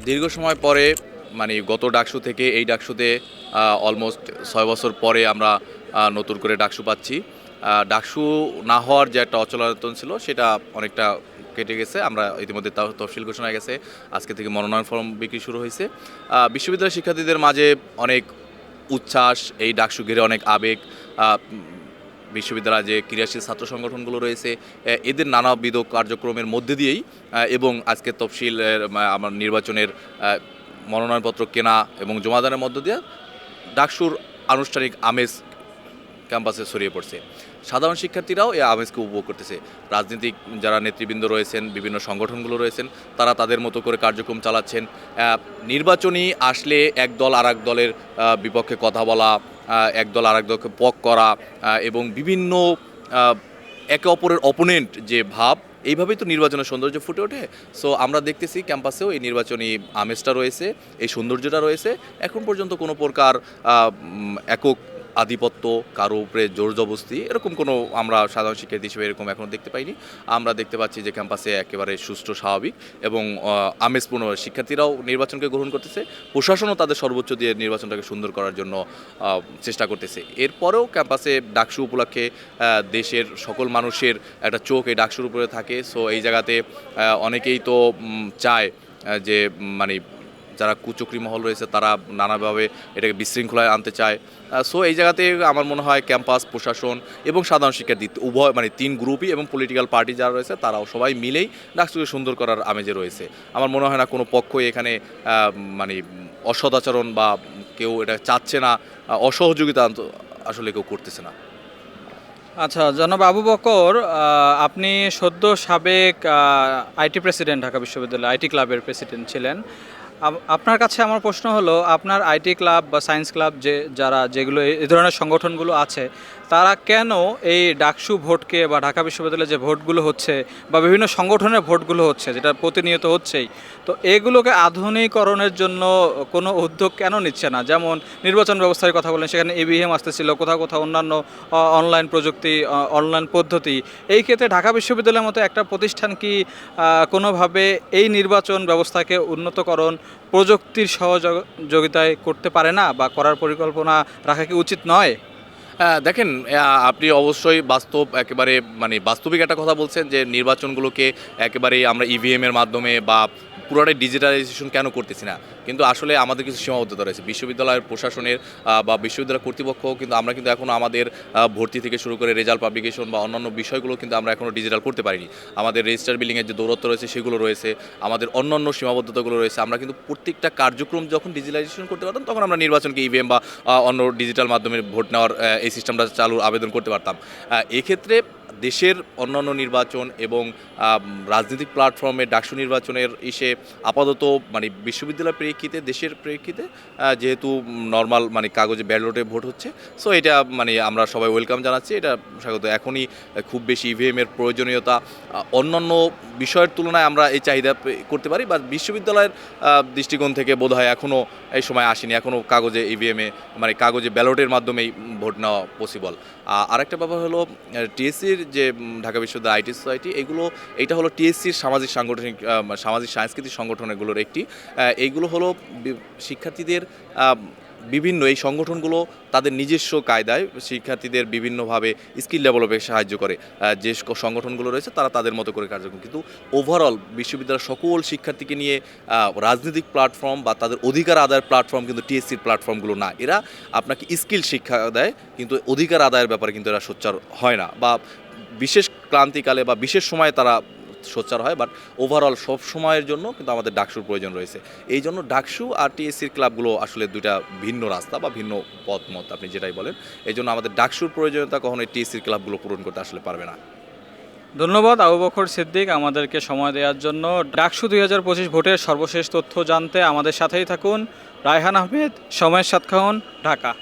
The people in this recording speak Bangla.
দীর্ঘ সময় পরে মানে গত ডাকসু থেকে এই ডাকসুতে অলমোস্ট 6 বছর পরে আমরা নতুন করে ডাকসু পাচ্ছি। ডাকসু না হওয়ার যে একটা অচলায়তন ছিল সেটা অনেকটা কেটে গেছে। আমরা ইতিমধ্যে তফসিল ঘোষণা হয়ে গেছে, আজকে থেকে মনোনয়ন ফর্ম বিক্রি শুরু হয়েছে। বিশ্ববিদ্যালয়ের শিক্ষার্থীদের মাঝে অনেক উচ্ছ্বাস, এই ডাকসু ঘিরে অনেক আবেগ। বিশ্ববিদ্যালয়ে যে ক্রিয়াশীল ছাত্র সংগঠনগুলো রয়েছে এদের নানাবিধ কার্যক্রমের মধ্যে দিয়েই এবং আজকে তফসিলের আমার নির্বাচনের মনোনয়নপত্র কেনা এবং জমাদানের মধ্য দিয়ে ডাকসুর আনুষ্ঠানিক আমেজ ক্যাম্পাসে ছড়িয়ে পড়ছে। সাধারণ শিক্ষার্থীরাও এই আমেজকে উপভোগ করতেছে। রাজনৈতিক যারা নেতৃবৃন্দ রয়েছেন, বিভিন্ন সংগঠনগুলো রয়েছেন, তারা তাদের মতো করে কার্যক্রম চালাচ্ছেন। নির্বাচনী আসলে এক দল আর এক দলের বিপক্ষে কথা বলা, এক দল আর এক দলকে পক করা এবং বিভিন্ন একে অপরের অপোনেন্ট যে ভাব, এইভাবেই তো নির্বাচনের সৌন্দর্য ফুটে ওঠে। সো আমরা দেখতেছি ক্যাম্পাসেও এই নির্বাচনী আমেজটা রয়েছে, এই সৌন্দর্যটা রয়েছে। এখন পর্যন্ত কোনো প্রকার একক আধিপত্য, কারো উপরে জোর জবস্তি এরকম কোনো আমরা সাধারণ শিক্ষার্থী হিসেবে এরকম এখনও দেখতে পাইনি। আমরা দেখতে পাচ্ছি যে ক্যাম্পাসে একেবারে সুষ্ঠু, স্বাভাবিক এবং আমেজপূর্ণ শিক্ষার্থীরাও নির্বাচনকে গ্রহণ করতেছে। প্রশাসনও তাদের সর্বোচ্চ দিয়ে নির্বাচনটাকে সুন্দর করার জন্য চেষ্টা করতেছে। এরপরেও ক্যাম্পাসে ডাকসু উপলক্ষে দেশের সকল মানুষের একটা চোখ এই ডাকসুর উপরে থাকে। সো এই জায়গাতে অনেকেই তো চায় যে মানে যারা কুচক্রী মহল রয়েছে তারা নানাভাবে এটাকে বিশৃঙ্খলায় আনতে চায়। সো এই জায়গাতে আমার মনে হয় ক্যাম্পাস, প্রশাসন এবং সাধারণ শিক্ষার্থী উভয় মানে তিন গ্রুপই এবং পলিটিক্যাল পার্টি যারা রয়েছে তারাও সবাই মিলেই ডাকসুকে সুন্দর করার আমেজে রয়েছে। আমার মনে হয় না কোনো পক্ষই এখানে মানে অসদাচরণ বা কেউ এটা চাচ্ছে না, অসহযোগিতা আসলে কেউ করতেছে না। আচ্ছা, জনাব আবু বকর, আপনি সদ্য সাবেক আইটি প্রেসিডেন্ট, ঢাকা বিশ্ববিদ্যালয় আইটি ক্লাবের প্রেসিডেন্ট ছিলেন। আপনার কাছে আমার প্রশ্ন হলো, আপনার আইটি ক্লাব বা সায়েন্স ক্লাব যেগুলো এই ধরনের সংগঠনগুলো আছে, তারা কেন এই ডাকসু ভোটকে বা ঢাকা বিশ্ববিদ্যালয়ে যে ভোটগুলো হচ্ছে বা বিভিন্ন সংগঠনের ভোটগুলো হচ্ছে, যেটা প্রতিনিয়ত হচ্ছেই, তো এগুলোকে আধুনিকরণের জন্য কোনো উদ্যোগ কেন নিচ্ছে না? যেমন নির্বাচন ব্যবস্থার কথা বলেন, সেখানে ইভিএম আসতেছিল, কোথাও কোথাও অন্যান্য অনলাইন প্রযুক্তি, অনলাইন পদ্ধতি। এই ক্ষেত্রে ঢাকা বিশ্ববিদ্যালয়ের মতো একটা প্রতিষ্ঠান কি কোনোভাবে এই নির্বাচন ব্যবস্থাকে উন্নতকরণ প্রযুক্তির সহযোগিতায় করতে পারে না, বা করার পরিকল্পনা রাখা কি উচিত নয়? দেখেন, আপনি অবশ্যই বাস্তব একেবারে মানে বাস্তবিক একটা কথা বলছেন যে নির্বাচনগুলোকে একেবারেই আমরা ইভিএমের মাধ্যমে বা পুরোটাই ডিজিটালাইজেশন কেন করতেছি না। কিন্তু আসলে আমাদের কিছু সীমাবদ্ধতা রয়েছে বিশ্ববিদ্যালয়ের প্রশাসনের বা বিশ্ববিদ্যালয় কর্তৃপক্ষ। কিন্তু আমরা কিন্তু এখনও আমাদের ভর্তি থেকে শুরু করে রেজাল্ট পাবলিকেশন বা অন্যান্য বিষয়গুলো কিন্তু আমরা এখনও ডিজিটাল করতে পারিনি। আমাদের রেজিস্টার বিলিংয়ের যে দৌরত্ব রয়েছে সেগুলো রয়েছে, আমাদের অন্যান্য সীমাবদ্ধতাগুলো রয়েছে। আমরা কিন্তু প্রত্যেকটা কার্যক্রম যখন ডিজিটালাইজেশন করতে পারতাম তখন আমরা নির্বাচনকে ইভিএম বা অন্য ডিজিটাল মাধ্যমে ভোট নেওয়ার এই সিস্টেমটা চালুর আবেদন করতে পারতাম। এক্ষেত্রে দেশের অন্যান্য নির্বাচন এবং রাজনৈতিক প্ল্যাটফর্মে ডাকসু নির্বাচনের আপাতত মানে বিশ্ববিদ্যালয়ের প্রেক্ষিতে, দেশের প্রেক্ষিতে যেহেতু নর্মাল মানে কাগজে ব্যালটে ভোট হচ্ছে, সো এটা মানে আমরা সবাই ওয়েলকাম জানাচ্ছি, এটা স্বাগত। এখনই খুব বেশি ইভিএমের প্রয়োজনীয়তা অন্যান্য বিষয়ের তুলনায় আমরা এই চাহিদা করতে পারি, বা বিশ্ববিদ্যালয়ের দৃষ্টিকোণ থেকে বোধহয় এখনও এই সময় আসেনি, এখনও কাগজে ইভিএমে মানে কাগজে ব্যালটের মাধ্যমেই ভোট নেওয়া পসিবল। আরেকটা ব্যাপার হলো টিএসসির যে ঢাকা বিশ্ববিদ্যালয় আইটি সোসাইটি, এইটা হলো টিএসসির সামাজিক সাংগঠনিক সামাজিক সাংস্কৃতিক সংগঠনগুলোর একটি। এইগুলো হলো শিক্ষার্থীদের বিভিন্ন এই সংগঠনগুলো তাদের নিজস্ব কায়দায় শিক্ষার্থীদের বিভিন্নভাবে স্কিল ডেভেলপে সাহায্য করে। যে সংগঠনগুলো রয়েছে তারা তাদের মতো করে কার্যক্রম, কিন্তু ওভারঅল বিশ্ববিদ্যালয়ের সকল শিক্ষার্থীকে নিয়ে রাজনৈতিক প্ল্যাটফর্ম বা তাদের অধিকার আদায়ের প্ল্যাটফর্ম কিন্তু টিএসসির প্ল্যাটফর্মগুলো না। এরা আপনাকে স্কিল শিক্ষা দেয়, কিন্তু অধিকার আদায়ের ব্যাপারে কিন্তু এরা সোচ্চার হয় না, বা বিশেষ ক্লান্তিকালে বা বিশেষ সময়ে তারা সোচ্চার হয়। বাট ওভারঅল সব সময়ের জন্য কিন্তু আমাদের ডাকসুর প্রয়োজন রয়েছে। এই জন্য ডাকসু আর টিএসসির ক্লাবগুলো আসলে দুইটা ভিন্ন রাস্তা বা ভিন্ন পথমত, আপনি যেটাই বলেন। এই জন্য আমাদের ডাকসুর প্রয়োজনীয়তা কখনোই টিএসসির ক্লাবগুলো পূরণ করতে আসলে পারবে না। ধন্যবাদ আবু বকর সিদ্দিক আমাদেরকে সময় দেওয়ার জন্য। ডাকসু 2025 ভোটের সর্বশেষ তথ্য জানতে আমাদের সাথেই থাকুন। রায়হান আহমেদ, সময়ের সাতক্ষণ, ঢাকা।